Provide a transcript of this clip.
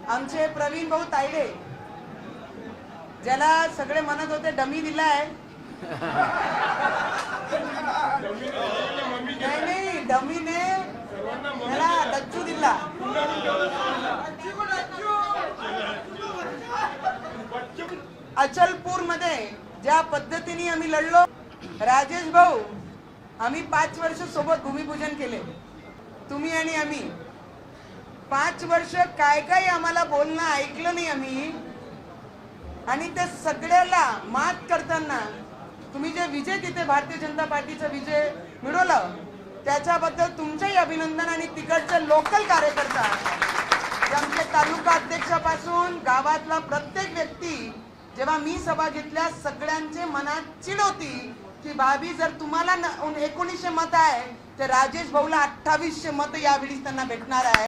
आमचे प्रवीण भाऊ तायडे, ज्याला सगळे म्हणत होते डमी दिलाय, नाही डमीने त्याला डच्चू दिला. अचलपूर मध्ये ज्या पद्धतीने आम्ही लढलो, राजेश भाऊ, आम्ही 5 वर्ष सोबत भूमिपूजन केले, तुम्ही आणि आम्ही. 5 वर्ष काय काय आम्हाला बोलणं ऐकलं नाही आम्ही, आणि त्या सगळ्याला मात करताना तुम्ही जे विजय तिथे भारतीय जनता पार्टीचा विजय मिळवलं, त्याच्याबद्दल तुमचेही अभिनंदन. आणि तिकडचे लोकल कार्यकर्ता, आमचे तालुका अध्यक्षापासून गावातला प्रत्येक व्यक्ती, जेव्हा मी सभा घेतल्या सगळ्यांचे मनात चिड होती की भाभी, जर तुम्हाला 1900 मत आहे तर राजेश भाऊला 2800 मत यावेळी त्यांना भेटणार आहे.